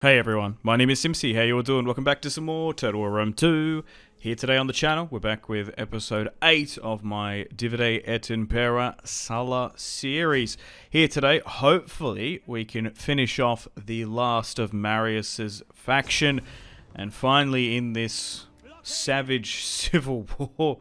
Hey everyone, my name is Simpsy. How you all doing? Welcome back to some more Total War Rome 2. Here today on the channel, we're back with episode 8 of my Divide et Impera Sulla series. Here today, hopefully, we can finish off the last of Marius's faction and finally end this savage civil war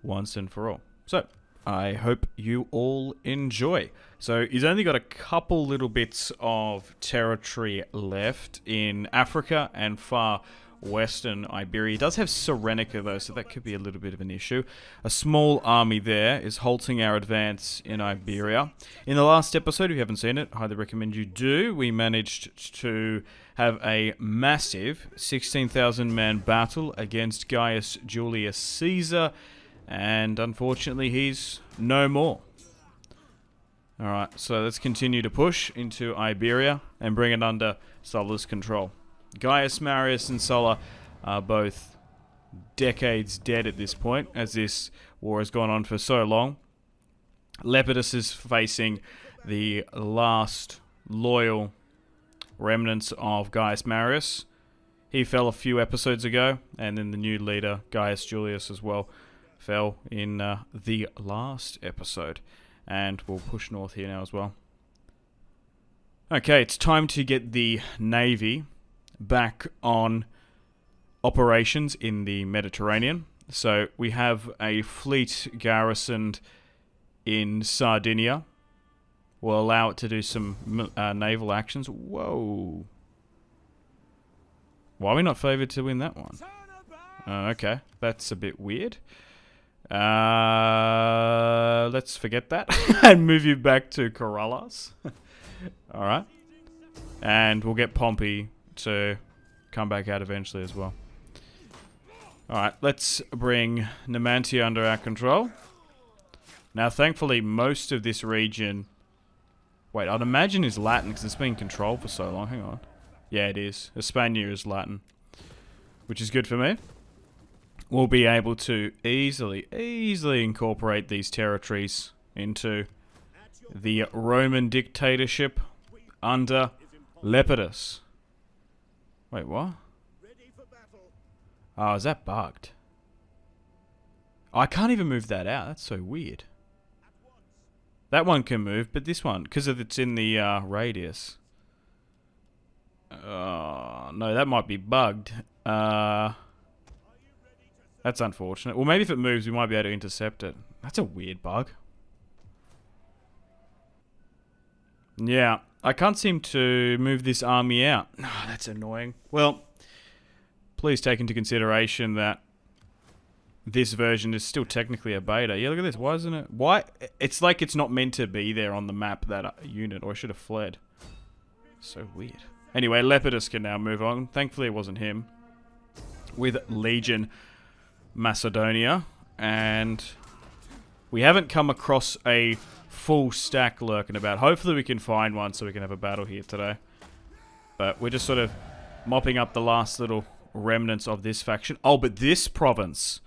once and for all. So, I hope you all enjoy. So he's only got a couple little bits of territory left in Africa and far western Iberia. He does have Serenica though, so that could be a little bit of an issue. A small army there is halting our advance in Iberia. In the last episode, if you haven't seen it, I highly recommend you do. We managed to have a massive 16,000 man battle against Gaius Julius Caesar, and unfortunately he's no more. Alright, so let's continue to push into Iberia and bring it under Sulla's control. Gaius Marius and Sulla are both decades dead at this point, as this war has gone on for so long. Lepidus is facing the last loyal remnants of Gaius Marius. He fell a few episodes ago, and then the new leader, Gaius Julius, as well, fell in the last episode. And we'll push north here now as well. Okay, it's time to get the Navy back on operations in the Mediterranean. So we have a fleet garrisoned in Sardinia. We'll allow it to do some naval actions. Whoa. Why are we not favoured to win that one? Okay, that's a bit weird. Let's forget that and move you back to Corollas. Alright. And we'll get Pompey to come back out eventually as well. Alright, let's bring Numantia under our control. Now, thankfully, most of this region... Wait, I'd imagine is Latin because it's been controlled for so long. Hang on. Yeah, it is. Hispania is Latin. Which is good for me. We'll be able to easily incorporate these territories into the Roman dictatorship under Lepidus. Wait, what? Oh, is that bugged? I can't even move that out. That's so weird. That one can move, but this one, because it's in the radius. No, that might be bugged. That's unfortunate. Well, maybe if it moves, we might be able to intercept it. That's a weird bug. Yeah, I can't seem to move this army out. Oh, that's annoying. Well, please take into consideration that this version is still technically a beta. Yeah, look at this. Why isn't it? Why? It's like it's not meant to be there on the map, that unit, or I should have fled. So weird. Anyway, Lepidus can now move on. Thankfully, it wasn't him. With Legion Macedonia, and we haven't come across a full stack lurking about. Hopefully we can find one so we can have a battle here today, but we're just sort of mopping up the last little remnants of this faction. Oh, but this province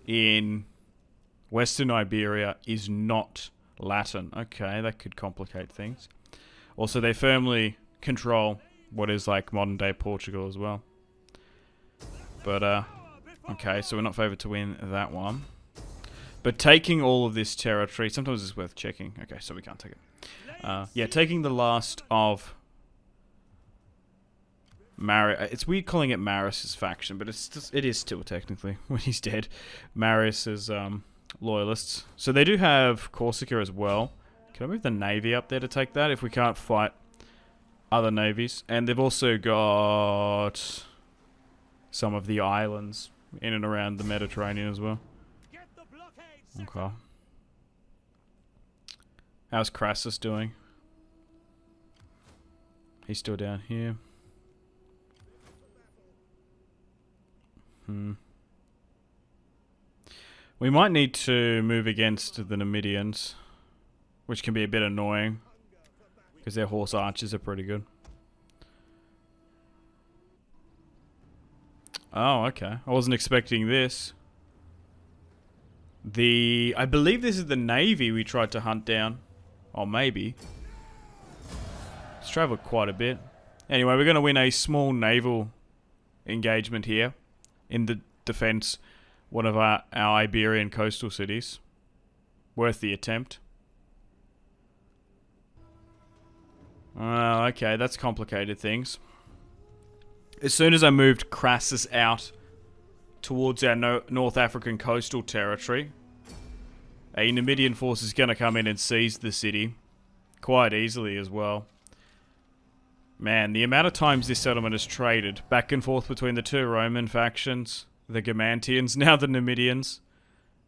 in Western Iberia is not Latin. Okay, that could complicate things. Also, they firmly control what is like modern day Portugal as well, but okay, so we're not favoured to win that one. But taking all of this territory, sometimes it's worth checking. Okay, so we can't take it. Yeah, taking the last of Marius. It's weird calling it Marius's faction, but it is still technically, when he's dead, Marius's loyalists. So they do have Corsica as well. Can I move the navy up there to take that if we can't fight other navies? And they've also got some of the islands in and around the Mediterranean as well. Okay. How's Crassus doing? He's still down here. We might need to move against the Numidians, which can be a bit annoying because their horse archers are pretty good. Oh, okay. I wasn't expecting this. I believe this is the navy we tried to hunt down. Or maybe. It's travelled quite a bit. Anyway, we're going to win a small naval engagement here in the defense one of our Iberian coastal cities. Worth the attempt. Okay, that's complicated things. As soon as I moved Crassus out towards our North African coastal territory, a Numidian force is going to come in and seize the city quite easily as well. Man, the amount of times this settlement has traded back and forth between the two Roman factions, the Gumantians, now the Numidians.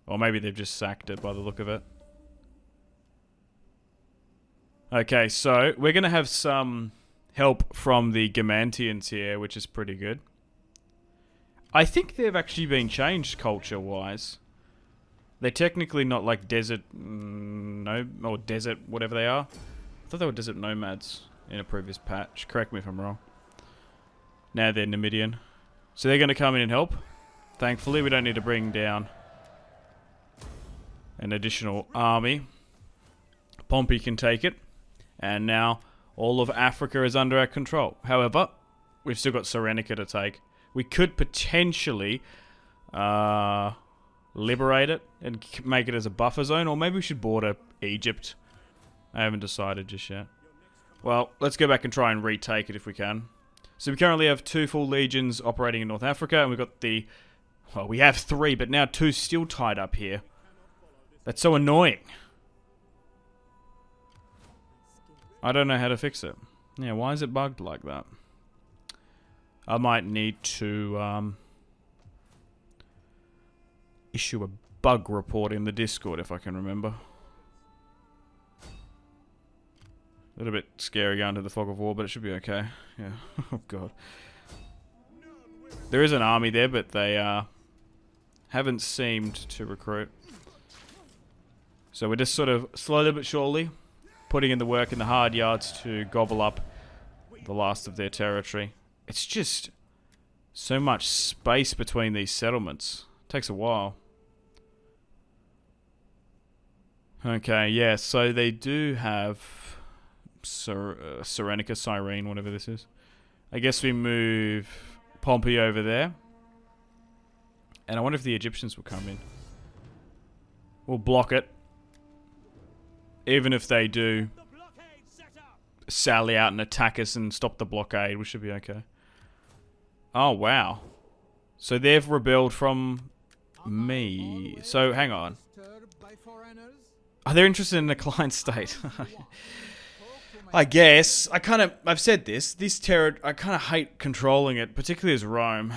Or maybe they've just sacked it by the look of it. Okay, so we're going to have some help from the Gumantians here, which is pretty good. I think they've actually been changed culture-wise. They're technically not like desert... or desert, whatever they are. I thought they were desert nomads in a previous patch. Correct me if I'm wrong. Now they're Numidian. So they're going to come in and help. Thankfully, we don't need to bring down an additional army. Pompey can take it. And now all of Africa is under our control. However, we've still got Cyrenaica to take. We could potentially liberate it and make it as a buffer zone. Or maybe we should border Egypt. I haven't decided just yet. Well, let's go back and try and retake it if we can. So we currently have 2 full legions operating in North Africa, and we've got the... Well, we have 3, but now 2 still tied up here. That's so annoying. I don't know how to fix it. Yeah, why is it bugged like that? I might need to issue a bug report in the Discord if I can remember. A little bit scary going to the fog of war, but it should be okay. Yeah. Oh, God. There is an army there, but they haven't seemed to recruit. So we're just sort of slowly but surely putting in the work in the hard yards to gobble up the last of their territory. It's just so much space between these settlements. It takes a while. Okay, yeah, so they do have... Cyrenaica, Cyrene, whatever this is. I guess we move Pompey over there. And I wonder if the Egyptians will come in. We'll block it. Even if they do sally out and attack us and stop the blockade, we should be okay. Oh, wow. So they've rebelled from me. So, hang on. Are they interested in the client state? I guess. I've said this. I kind of hate controlling it, particularly as Rome.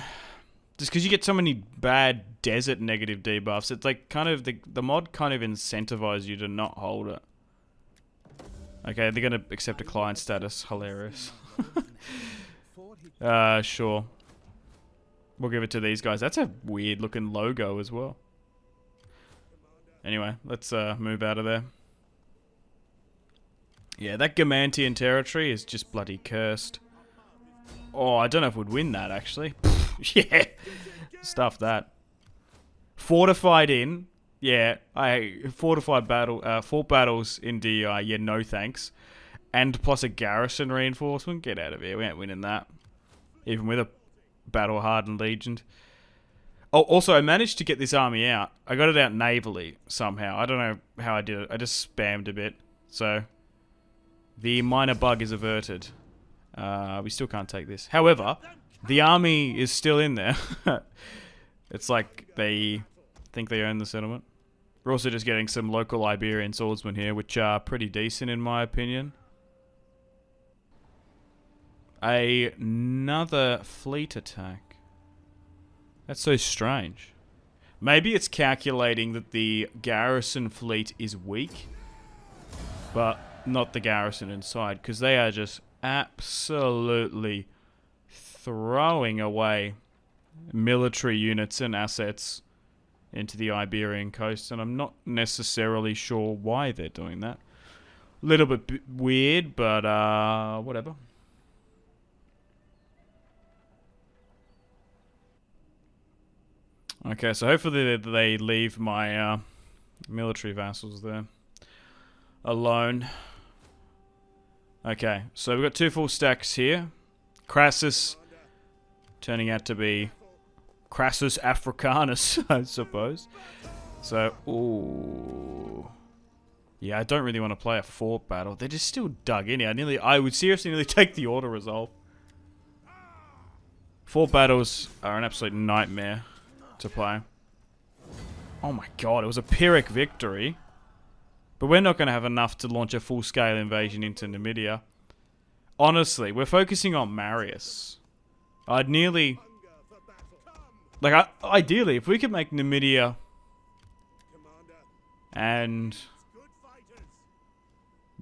Just because you get so many bad desert negative debuffs. It's like kind of, the mod kind of incentivizes you to not hold it. Okay, they're going to accept a client status. Hilarious. Sure. We'll give it to these guys. That's a weird looking logo as well. Anyway, let's move out of there. Yeah, that Gumantian territory is just bloody cursed. Oh, I don't know if we'd win that, actually. Yeah. Stuff that. Fortified in. Yeah, fortified battle, 4 battles in DEI. Yeah, no thanks. And plus a garrison reinforcement. Get out of here. We ain't winning that. Even with a battle-hardened legion. Oh, also, I managed to get this army out. I got it out navally somehow. I don't know how I did it. I just spammed a bit. So... the minor bug is averted. We still can't take this. However, the army is still in there. It's like they think they own the settlement. We're also just getting some local Iberian swordsmen here, which are pretty decent in my opinion. Another fleet attack. That's so strange. Maybe it's calculating that the garrison fleet is weak, but not the garrison inside, because they are just absolutely throwing away military units and assets into the Iberian coast, and I'm not necessarily sure why they're doing that. A little bit weird, but whatever. Okay, so hopefully they leave my military vassals there alone. Okay, so we've got 2 full stacks here. Crassus turning out to be Crassus Africanus, I suppose. So, ooh. Yeah, I don't really want to play a fort battle. They're just still dug in here. I would seriously nearly take the auto-resolve. Fort battles are an absolute nightmare to play. Oh my god, it was a Pyrrhic victory. But we're not going to have enough to launch a full-scale invasion into Numidia. Honestly, we're focusing on Marius. I'd nearly... Like, ideally, if we could make Numidia and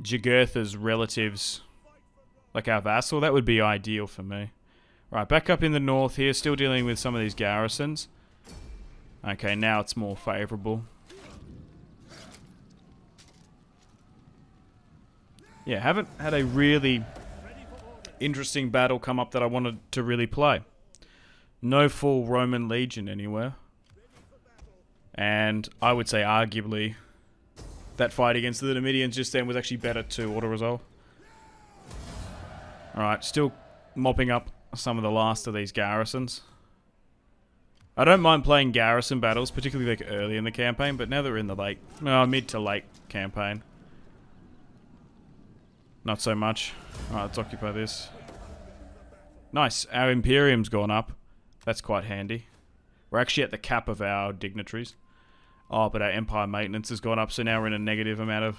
Jugurtha's relatives like our vassal, that would be ideal for me. Right, back up in the north here, still dealing with some of these garrisons. Okay, now it's more favourable. Yeah, haven't had a really interesting battle come up that I wanted to really play. No full Roman legion anywhere. And I would say arguably that fight against the Numidians just then was actually better to auto-resolve. Alright, still mopping up some of the last of these garrisons. I don't mind playing garrison battles, particularly like early in the campaign, but now that we're in the mid to late campaign, not so much. Alright, let's occupy this. Nice, our Imperium's gone up. That's quite handy. We're actually at the cap of our dignitaries. Oh, but our Empire maintenance has gone up, so now we're in a negative amount of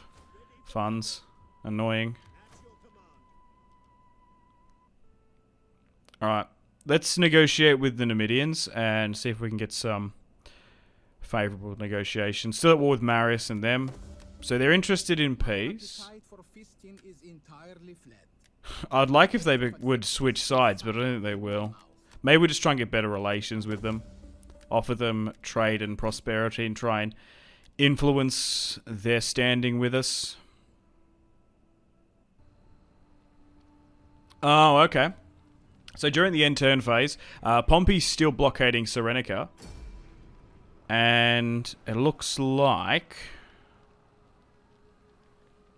funds. Annoying. Alright, let's negotiate with the Numidians and see if we can get some favourable negotiations. Still at war with Marius and them. So they're interested in peace. I'd like if they would switch sides, but I don't think they will. Maybe we just try and get better relations with them. Offer them trade and prosperity and try and influence their standing with us. Oh, okay. So during the end turn phase, Pompey's still blockading Serenica. And it looks like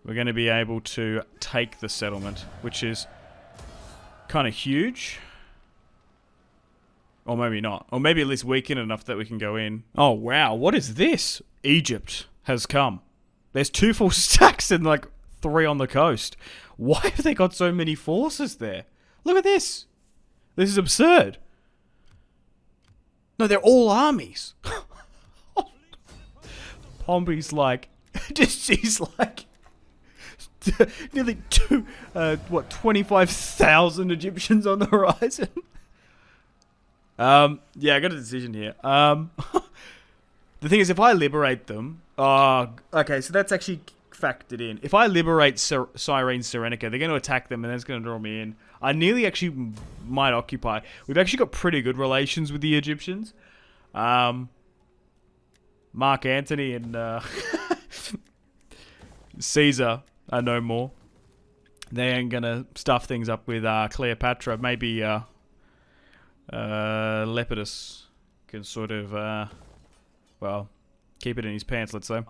we're going to be able to take the settlement, which is kind of huge. Or maybe not. Or maybe at least weaken enough that we can go in. Oh, wow. What is this? Egypt has come. There's 2 full stacks and like 3 on the coast. Why have they got so many forces there? Look at this. This is absurd. No, they're all armies. Pompey's like... he's like... nearly 25,000 Egyptians on the horizon. Yeah, I got a decision here. The thing is, if I liberate them... okay, so that's actually factored in. If I liberate Cyrene Serenica, they're going to attack them and that's going to draw me in. I nearly actually might occupy. We've actually got pretty good relations with the Egyptians. Mark Antony and Caesar are no more. They ain't going to stuff things up with Cleopatra. Maybe... Lepidus can sort of, well, keep it in his pants, let's say.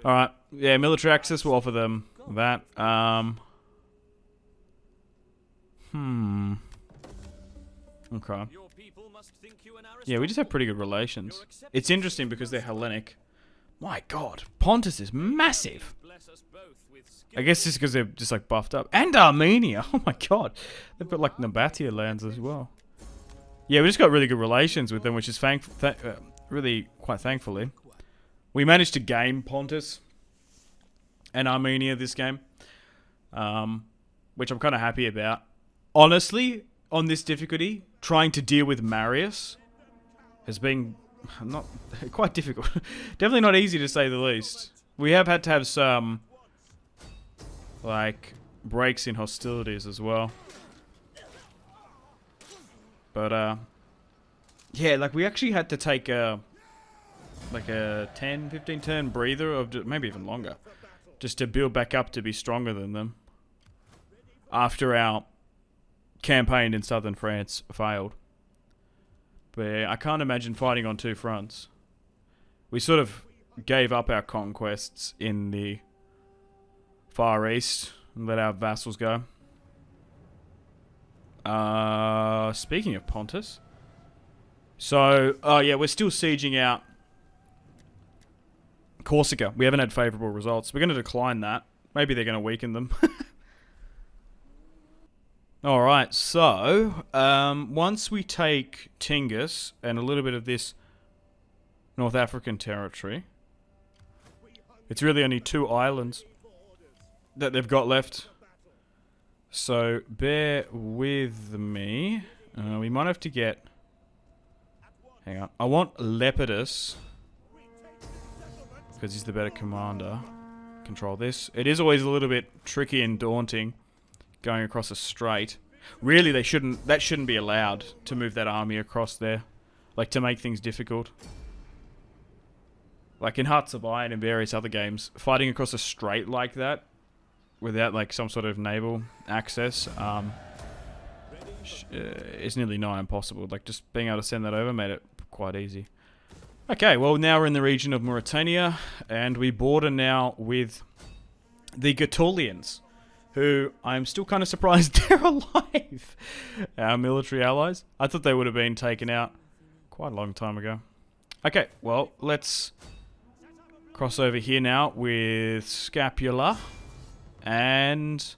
Alright, yeah, military access, we'll offer them that. Okay. Yeah, we just have pretty good relations. It's interesting because they're Hellenic. My god, Pontus is massive. I guess it's because they're just like buffed up. And Armenia, oh my god. They've got like Nabatea lands as well. Yeah, we just got really good relations with them, which is really quite thankfully. We managed to game Pontus and Armenia this game, which I'm kind of happy about. Honestly, on this difficulty, trying to deal with Marius has been not quite difficult. Definitely not easy to say the least. We have had to have some like breaks in hostilities as well. But, yeah, like, we actually had to take like a 10, 15 turn breather, of maybe even longer, just to build back up to be stronger than them. After our campaign in southern France failed. But yeah, I can't imagine fighting on 2 fronts. We sort of gave up our conquests in the Far East and let our vassals go. Speaking of Pontus. So, oh yeah, we're still sieging out Corsica. We haven't had favourable results. We're going to decline that. Maybe they're going to weaken them. Alright, so, once we take Tingis and a little bit of this North African territory, it's really only 2 islands that they've got left. So, bear with me. We might have to get... Hang on. I want Lepidus, because he's the better commander. Control this. It is always a little bit tricky and daunting going across a strait. Really, that shouldn't be allowed to move that army across there. Like, to make things difficult. Like in Hearts of Iron and various other games, fighting across a strait like that, without like some sort of naval access, is nearly nigh impossible. Like, just being able to send that over made it quite easy. Okay, well, now we're in the region of Mauritania, and we border now with the Gaetulians, who I'm still kind of surprised they're alive. Our military allies. I thought they would have been taken out quite a long time ago. Okay, well, let's cross over here now with Scapula. And...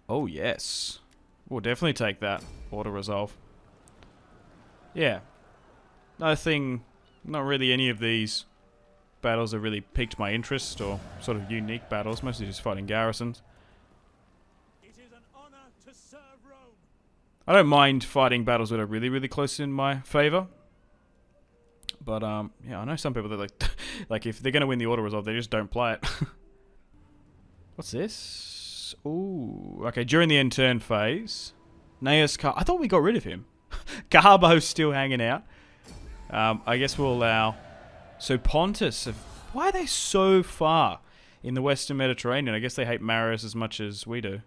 oh, yes. We'll definitely take that. Auto-resolve. Yeah. Nothing... not really any of these battles have really piqued my interest, or sort of unique battles. Mostly just fighting garrisons. I don't mind fighting battles that are really, really close in my favour. But, yeah, I know some people that, like, like if they're going to win the auto-resolve, they just don't play it. What's this? Ooh, okay, during the end turn phase, Naeus I thought we got rid of him. Carbo's still hanging out. I guess we'll allow... so Pontus, why are they so far in the Western Mediterranean? I guess they hate Marius as much as we do.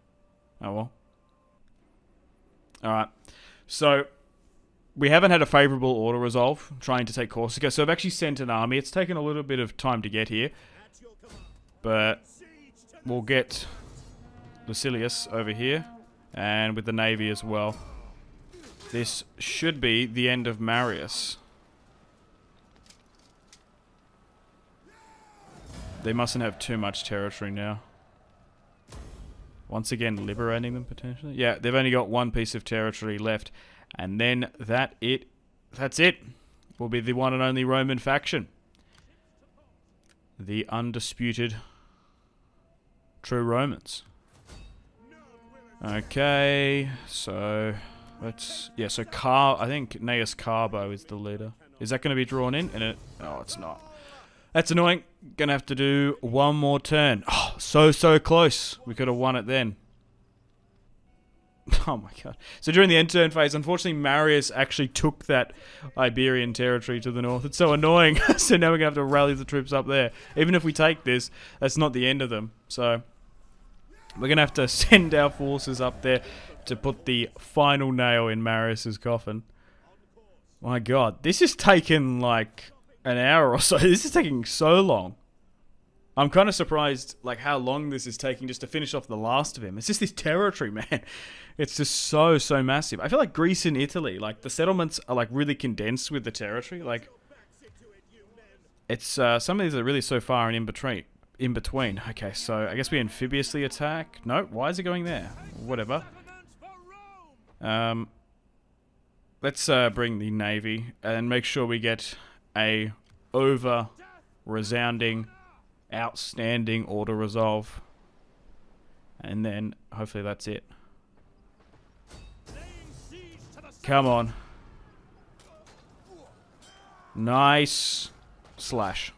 Oh well. Alright, so we haven't had a favourable auto-resolve trying to take Corsica, so I've actually sent an army. It's taken a little bit of time to get here, but we'll get Lucilius over here, and with the navy as well. This should be the end of Marius. They mustn't have too much territory now. Once again, liberating them, potentially. Yeah, they've only got 1 piece of territory left. And then that's it. Will be the one and only Roman faction. The undisputed true Romans. Okay, so let's... yeah, so I think Gnaeus Carbo is the leader. Is that going to be drawn in? Oh, it's not. That's annoying. Gonna have to do one more turn. Oh, so close. We could have won it then. Oh my god. So during the end turn phase, unfortunately Marius actually took that Iberian territory to the north. It's so annoying. So now we're gonna have to rally the troops up there. Even if we take this, that's not the end of them. So we're gonna have to send our forces up there to put the final nail in Marius's coffin. My god. This has taken like an hour or so. This is taking so long. I'm kind of surprised like how long this is taking just to finish off the last of him. It's just this territory, man. It's just so massive. I feel like Greece and Italy, like the settlements are like really condensed with the territory. Like it's some of these are really so far and in between. Okay, so I guess we amphibiously attack. No, why is it going there? Whatever. Let's bring the navy and make sure we get a resounding, outstanding auto-resolve. And then, hopefully that's it. Come on. Nice. Slash.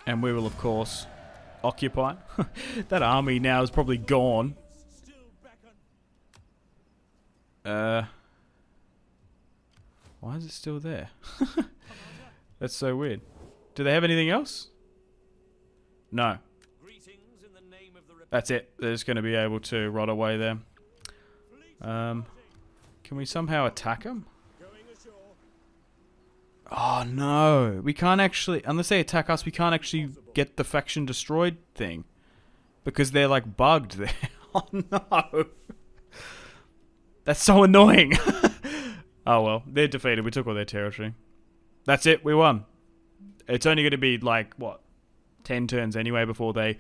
And we will, of course, occupy. That army now is probably gone. Why is it still there? That's so weird. Do they have anything else? No. That's it. They're just going to be able to rot away there. Can we somehow attack them? Oh no. We can't actually... unless they attack us, we can't actually get the faction destroyed thing. Because they're like bugged there. Oh no. That's so annoying. Oh well, they're defeated. We took all their territory. That's it. We won. It's only going to be like, what, 10 turns anyway before they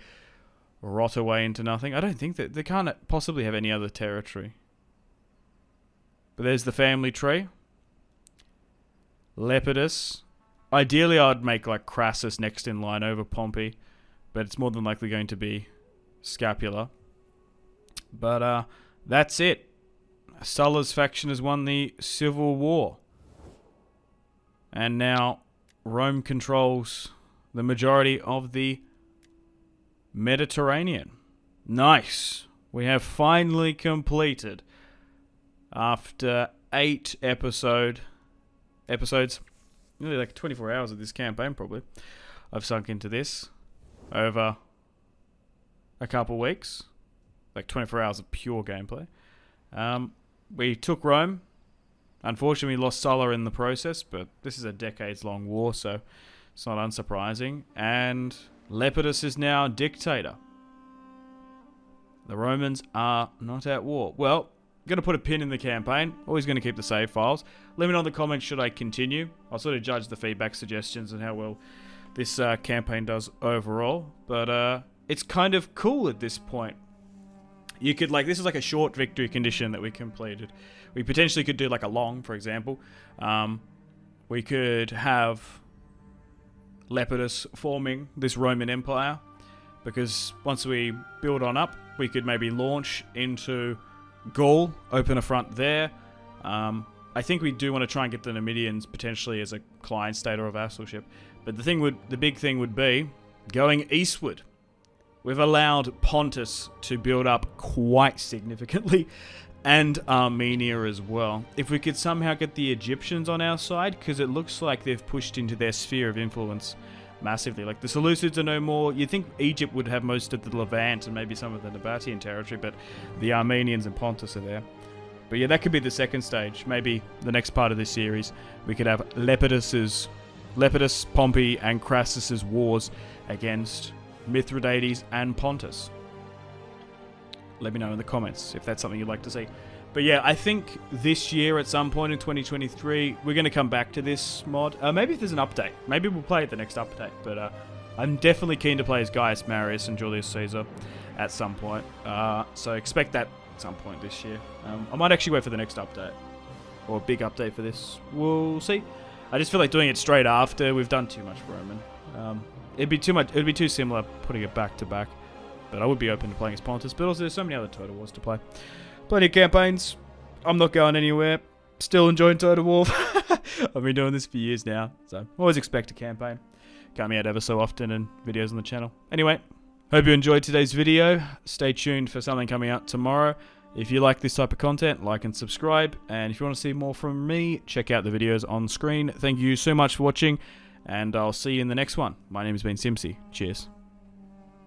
rot away into nothing. I don't think that they can't possibly have any other territory. But there's the family tree. Lepidus. Ideally, I'd make like Crassus next in line over Pompey, but it's more than likely going to be Scapula. But that's it. Sulla's faction has won the Civil War. And now Rome controls the majority of the Mediterranean. Nice. We have finally completed, after 8 episodes, nearly like 24 hours of this campaign probably, I've sunk into this over a couple weeks. Like 24 hours of pure gameplay. We took Rome. Unfortunately, we lost Sulla in the process, but this is a decades-long war, so it's not unsurprising. And Lepidus is now dictator. The Romans are not at war. Well, I'm going to put a pin in the campaign. Always going to keep the save files. Let me know in the comments should I continue. I'll sort of judge the feedback suggestions and how well this campaign does overall. But it's kind of cool at this point. You could, like, this is like a short victory condition that we completed. We potentially could do like a long, for example. We could have Lepidus forming this Roman Empire, because once we build on up, we could maybe launch into Gaul, open a front there. I think we do want to try and get the Numidians potentially as a client state or a vassalship. But the big thing would be going eastward. We've allowed Pontus to build up quite significantly, and Armenia as well. If we could somehow get the Egyptians on our side, because it looks like they've pushed into their sphere of influence massively. Like, the Seleucids are no more. You'd think Egypt would have most of the Levant and maybe some of the Nabatean territory, but the Armenians and Pontus are there. But yeah, that could be the second stage. Maybe the next part of this series, we could have Lepidus, Pompey, and Crassus's wars against Mithridates and Pontus. Let me know in the comments if that's something you'd like to see. But yeah, I think this year at some point in 2023, we're going to come back to this mod. Maybe if there's an update. Maybe we'll play it the next update. But I'm definitely keen to play as Gaius Marius and Julius Caesar at some point. So expect that at some point this year. I might actually wait for the next update. Or a big update for this. We'll see. I just feel like doing it straight after. We've done too much Roman. It'd be too much. It'd be too similar putting it back to back. But I would be open to playing as Pontus. But also, there's so many other Total Wars to play. Plenty of campaigns. I'm not going anywhere. Still enjoying Total War. I've been doing this for years now. So always expect a campaign. Coming out ever so often and videos on the channel. Anyway, hope you enjoyed today's video. Stay tuned for something coming out tomorrow. If you like this type of content, like and subscribe. And if you want to see more from me, check out the videos on screen. Thank you so much for watching. And I'll see you in the next one. My name has been Simpsy. Cheers.